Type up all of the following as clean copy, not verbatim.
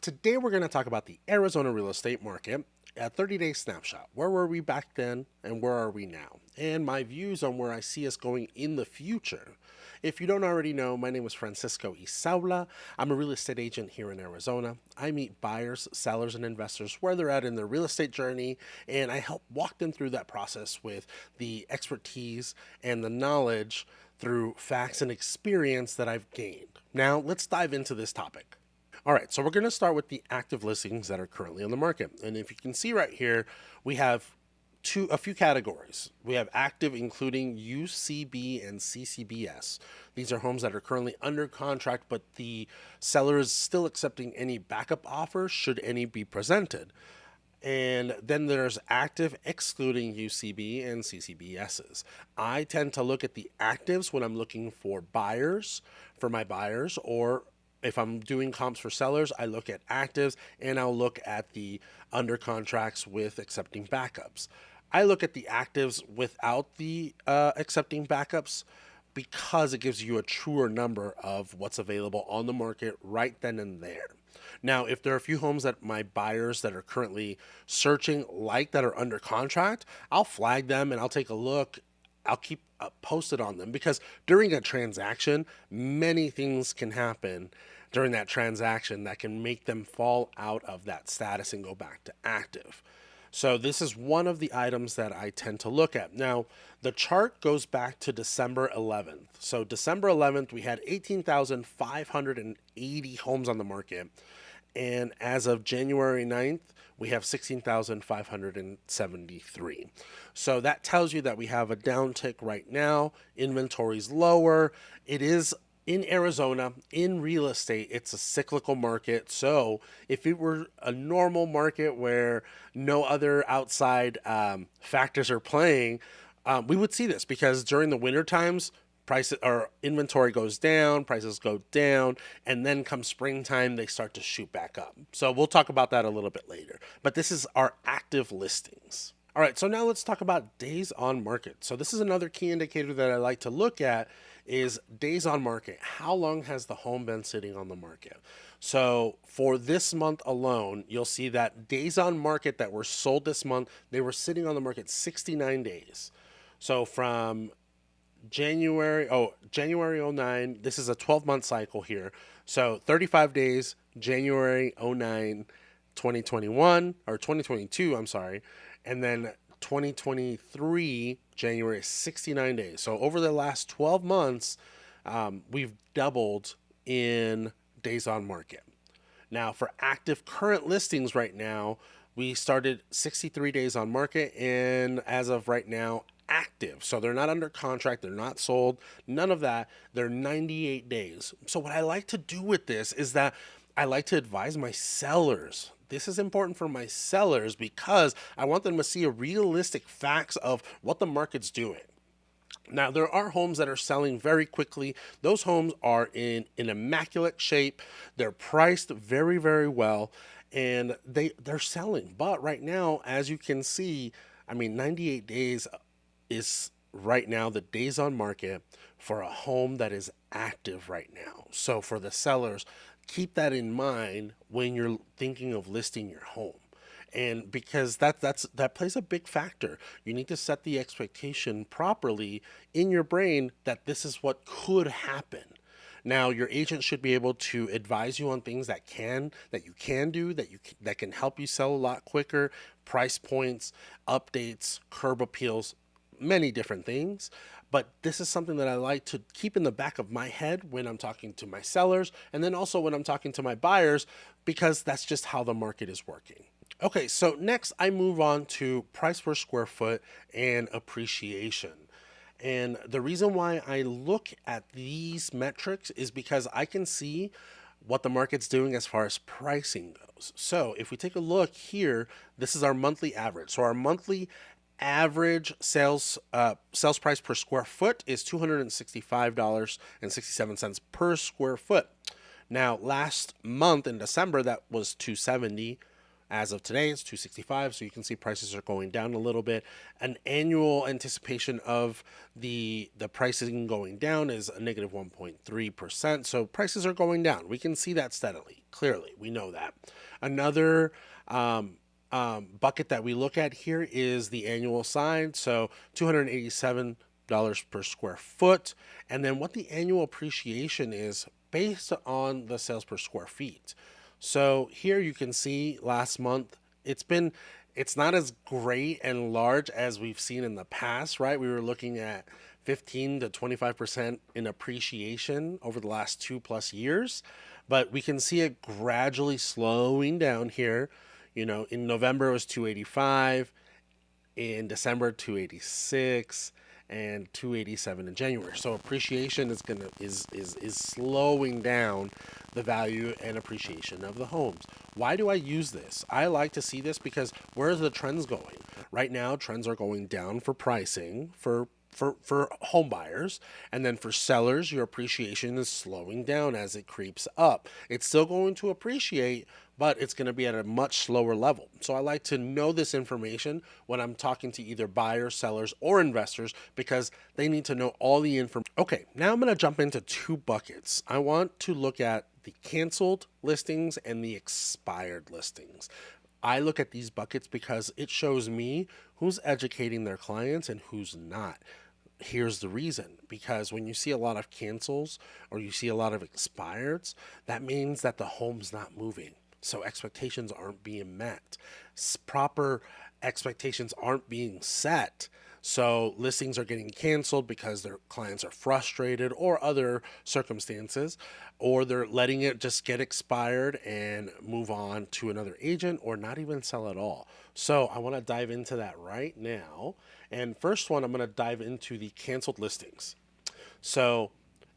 Today we're going to talk about the Arizona real estate market, a 30-day snapshot. Where were we back then and where are we now? And my views on where I see us going in the future. If you don't already know, my name is Francisco Isaula. I'm a real estate agent here in Arizona. I meet buyers, sellers, and investors where they're at in their real estate journey, and I help walk them through that process with the expertise and the knowledge through facts and experience that I've gained. Now, let's dive into this topic. All right, so we're going to start with the active listings that are currently on the market. And if you can see right here, we have a few categories. We have active, including UCB and CCBS. These are homes that are currently under contract, but the seller is still accepting any backup offers should any be presented. And then there's active excluding UCB and CCBSs. I tend to look at the actives when I'm looking for buyers, for my buyers, or if I'm doing comps for sellers, I look at actives and I'll look at the under contracts with accepting backups. I look at the actives without the accepting backups because it gives you a truer number of what's available on the market right then and there. Now, if there are a few homes that my buyers that are currently searching that are under contract, I'll flag them and I'll take a look. I'll keep posted on them because during a transaction, many things can happen during that transaction that can make them fall out of that status and go back to active. So this is one of the items that I tend to look at. Now, the chart goes back to December 11th. So December 11th, we had 18,580 homes on the market. And as of January 9th, we have 16,573. So that tells you that we have a downtick right now. Inventory's lower. It is in Arizona, in real estate, it's a cyclical market. So if it were a normal market where no other outside factors are playing, we would see this because during the winter times, prices or inventory goes down, prices go down, and then come springtime, they start to shoot back up. So we'll talk about that a little bit later. But this is our active listings. All right, so now let's talk about days on market. So this is another key indicator that I like to look at is days on market. How long has the home been sitting on the market? So for this month alone, you'll see that days on market that were sold this month, they were sitting on the market 69 days. So from January 09, this is a 12-month cycle here. So 35 days, January 09, 2021, or 2022, I'm sorry. And then 2023, January, 69 days. So over the last 12 months, we've doubled in days on market. Now, for active current listings right now, we started 63 days on market, and as of right now, active. So they're not under contract, they're not sold, none of that. They're 98 days. So what I like to do with this is that I like to advise my sellers. This is important for my sellers because I want them to see a realistic facts of what the market's doing. Now, there are homes that are selling very quickly. Those homes are in immaculate shape. They're priced very, very well, and they're selling. But right now, as you can see, 98 days is right now the days on market for a home that is active right now. So for the sellers, keep that in mind when you're thinking of listing your home. And because that plays a big factor. You need to set the expectation properly in your brain that this is what could happen. Now, your agent should be able to advise you on things that you can do that can help you sell a lot quicker, price points, updates, curb appeals, many different things. But this is something that I like to keep in the back of my head when I'm talking to my sellers and then also when I'm talking to my buyers, because that's just how the market is working. Okay, so next I move on to price per square foot and appreciation. And the reason why I look at these metrics is because I can see what the market's doing as far as pricing goes. So if we take a look here, this is our monthly average. So our monthly average sales price per square foot is $265.67 per square foot. Now, last month in December, that was $270. As of today, it's 265, so you can see prices are going down a little bit. An annual anticipation of the pricing going down is a negative 1.3%, so prices are going down. We can see that steadily, clearly, we know that. Another bucket that we look at here is the annual side, so 287 dollars per square foot, and then what the annual appreciation is based on the sales per square feet. So here you can see last month it's not as great and large as we've seen in the past, right? We were looking at 15 to 25% in appreciation over the last 2+ years, but we can see it gradually slowing down here. You know, in November it was 285, in December 286, and 287 in January. So appreciation is slowing down the value and appreciation of the homes. Why do I use this? I like to see this because where are the trends going? Right now, trends are going down for pricing for home buyers, and then for sellers, your appreciation is slowing down as it creeps up. It's still going to appreciate, but it's going to be at a much slower level. So I like to know this information when I'm talking to either buyers, sellers, or investors, because they need to know all the information. Okay, now I'm going to jump into two buckets. I want to look at the canceled listings and the expired listings. I look at these buckets because it shows me who's educating their clients and who's not. Here's the reason: because when you see a lot of cancels or you see a lot of expireds, that means that the home's not moving. So expectations aren't being met. Proper expectations aren't being set. So listings are getting canceled because their clients are frustrated or other circumstances, or they're letting it just get expired and move on to another agent or not even sell at all. So I want to dive into that right now. And first one, I'm going to dive into the canceled listings. So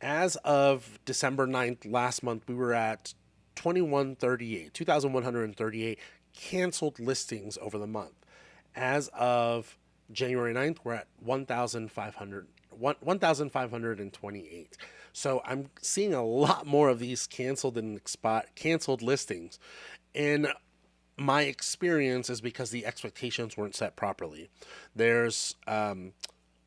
as of December 9th, last month, we were at 2,138 canceled listings over the month. As of January 9th, we're at 1,528. So I'm seeing a lot more of these canceled and canceled listings. And my experience is because the expectations weren't set properly. There's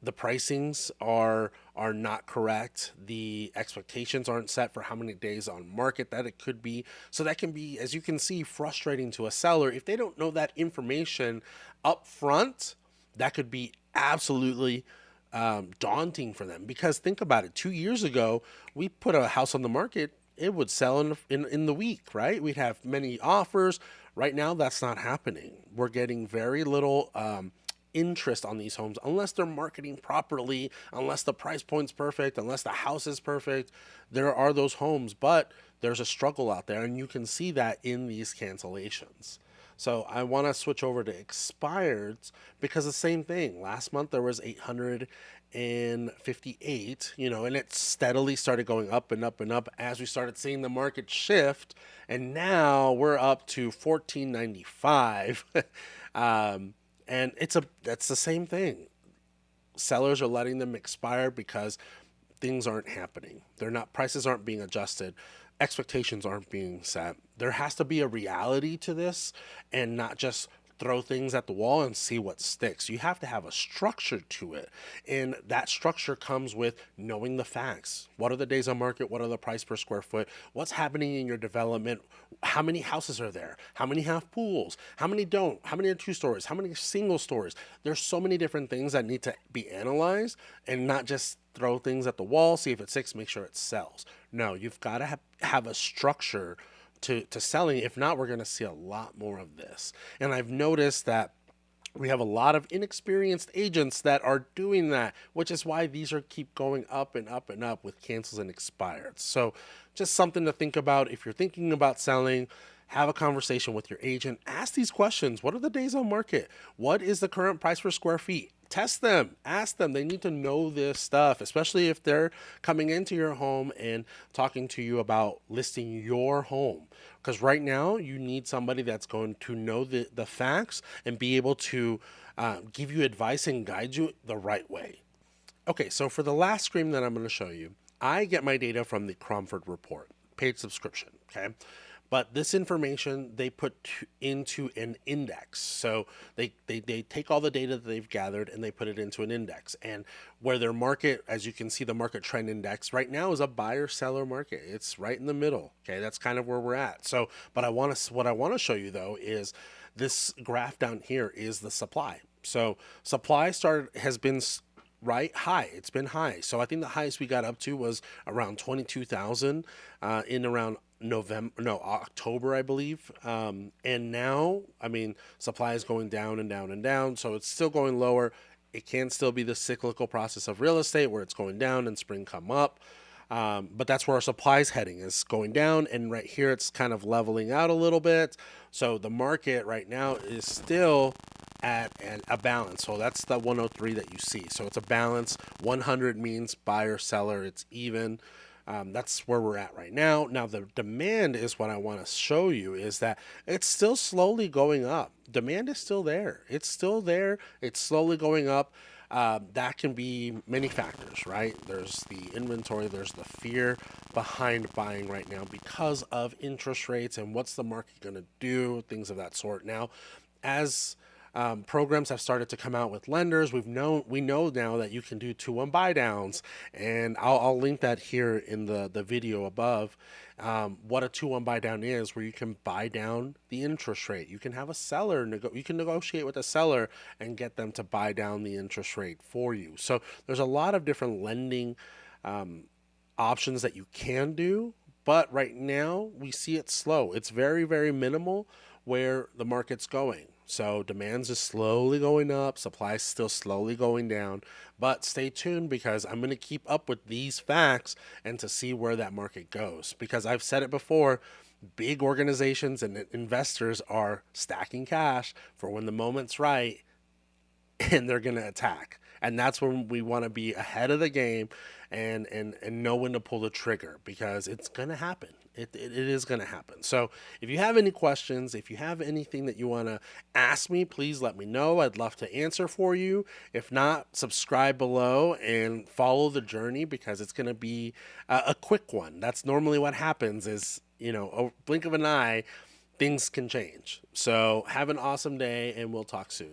the pricings are not correct. The expectations aren't set for how many days on market that it could be. So that can be, as you can see, frustrating to a seller if they don't know that information up front. That could be absolutely daunting for them, because think about it. 2 years ago, we put a house on the market, it would sell in the week, right? We'd have many offers. Right now, that's not happening. We're getting very little interest on these homes unless they're marketing properly, unless the price point's perfect, unless the house is perfect. There are those homes, but there's a struggle out there, and you can see that in these cancellations. So I want to switch over to expireds because the same thing. Last month there was 858, and it steadily started going up and up and up as we started seeing the market shift, and now we're up to 1495. And that's the same thing. Sellers are letting them expire because things aren't happening. Prices aren't being adjusted. Expectations aren't being set. There has to be a reality to this and not just throw things at the wall and see what sticks. You have to have a structure to it. And that structure comes with knowing the facts. What are the days on market? What are the price per square foot? What's happening in your development? How many houses are there? How many have pools? How many don't? How many are 2 stories? How many are single stories? There's so many different things that need to be analyzed, and not just throw things at the wall, see if it sticks, make sure it sells. No, you've got to have a structure to selling. If not, we're going to see a lot more of this. And I've noticed that we have a lot of inexperienced agents that are doing that, which is why these keep going up and up and up with cancels and expireds. So just something to think about. If you're thinking about selling, have a conversation with your agent. Ask these questions. What are the days on market? What is the current price per square feet? Test them. Ask them. They need to know this stuff, especially if they're coming into your home and talking to you about listing your home. Because right now, you need somebody that's going to know the facts and be able to give you advice and guide you the right way. Okay, so for the last screen that I'm going to show you, I get my data from the Cromford report, paid subscription, okay? But this information they put into an index. So they take all the data that they've gathered and they put it into an index. And where their market, as you can see, the market trend index right now is a buyer seller market. It's right in the middle. Okay, that's kind of where we're at. So, but what I want to show you though is this graph down here is the supply. So supply has been right high. It's been high. So I think the highest we got up to was around 22,000 in around October, I believe. And now, I mean, supply is going down and down and down. So it's still going lower. It can still be the cyclical process of real estate where it's going down and spring come up. But that's where our supply is heading, is going down. And right here, it's kind of leveling out a little bit. So the market right now is still at a balance. So that's the 103 that you see. So it's a balance. 100 means buyer, seller, it's even. That's where we're at right now. Now, the demand is what I want to show you, is that it's still slowly going up. Demand is still there. It's still there. It's slowly going up. That can be many factors, right? There's the inventory, there's the fear behind buying right now because of interest rates and what's the market going to do, things of that sort. Now, as programs have started to come out with lenders, we know now that you can do 2-1 buy downs, and I'll link that here in the video above. What a 2-1 buy down is, where you can buy down the interest rate. You can have a seller you can negotiate with a seller and get them to buy down the interest rate for you. So there's a lot of different lending options that you can do, but right now we see it slow. It's very, very minimal where the market's going. So demand's is slowly going up, supply is still slowly going down, but stay tuned because I'm going to keep up with these facts and to see where that market goes. Because I've said it before, big organizations and investors are stacking cash for when the moment's right and they're going to attack. And that's when we want to be ahead of the game and know when to pull the trigger, because it's going to happen. It is going to happen. So if you have any questions, if you have anything that you want to ask me, please let me know. I'd love to answer for you. If not, subscribe below and follow the journey, because it's going to be a quick one. That's normally what happens is, a blink of an eye, things can change. So have an awesome day and we'll talk soon.